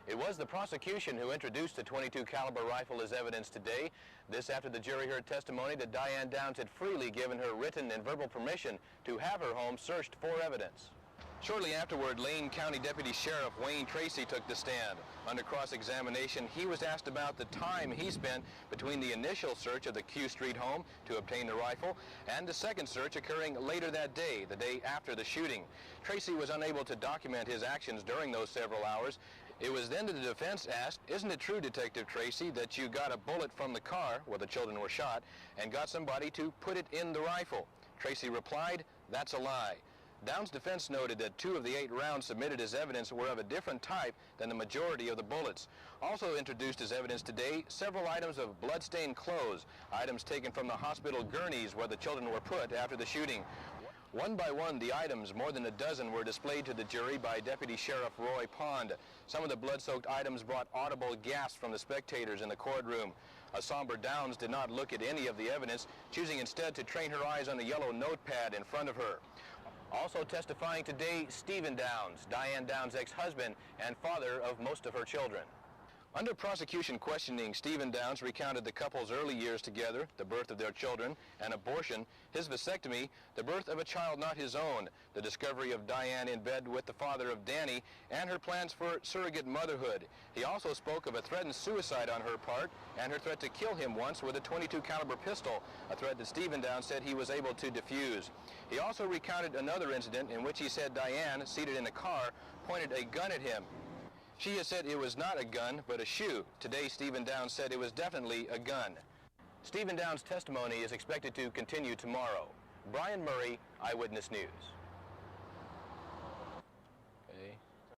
It was the prosecution who introduced the .22 caliber rifle as evidence today. This after the jury heard testimony that Diane Downs had freely given her written and verbal permission to have her home searched for evidence. Shortly afterward, Lane County Deputy Sheriff Wayne Tracy took the stand. Under cross-examination, he was asked about the time he spent between the initial search of the Q Street home to obtain the rifle and the second search occurring later that day, the day after the shooting. Tracy was unable to document his actions during those several hours. It was then that the defense asked, "Isn't it true, Detective Tracy, that you got a bullet from the car where the children were shot and got somebody to put it in the rifle?" Tracy replied, "That's a lie." Downs' defense noted that 2 of the 8 rounds submitted as evidence were of a different type than the majority of the bullets. Also introduced as evidence today several items of blood-stained clothes, items taken from the hospital gurneys where the children were put after the shooting. One by one, the items, more than a dozen, were displayed to the jury by Deputy Sheriff Roy Pond. Some of the blood-soaked items brought audible gasps from the spectators in the courtroom. A somber Downs did not look at any of the evidence, choosing instead to train her eyes on the yellow notepad in front of her. Also testifying today, Stephen Downs, Diane Downs' ex-husband and father of most of her children. Under prosecution questioning, Stephen Downs recounted the couple's early years together, the birth of their children, an abortion, his vasectomy, the birth of a child not his own, the discovery of Diane in bed with the father of Danny, and her plans for surrogate motherhood. He also spoke of a threatened suicide on her part and her threat to kill him once with a .22 caliber pistol, a threat that Stephen Downs said he was able to defuse. He also recounted another incident in which he said Diane, seated in a car, pointed a gun at him. She has said it was not a gun, but a shoe. Today, Stephen Downs said it was definitely a gun. Stephen Downs' testimony is expected to continue tomorrow. Brian Murray, Eyewitness News.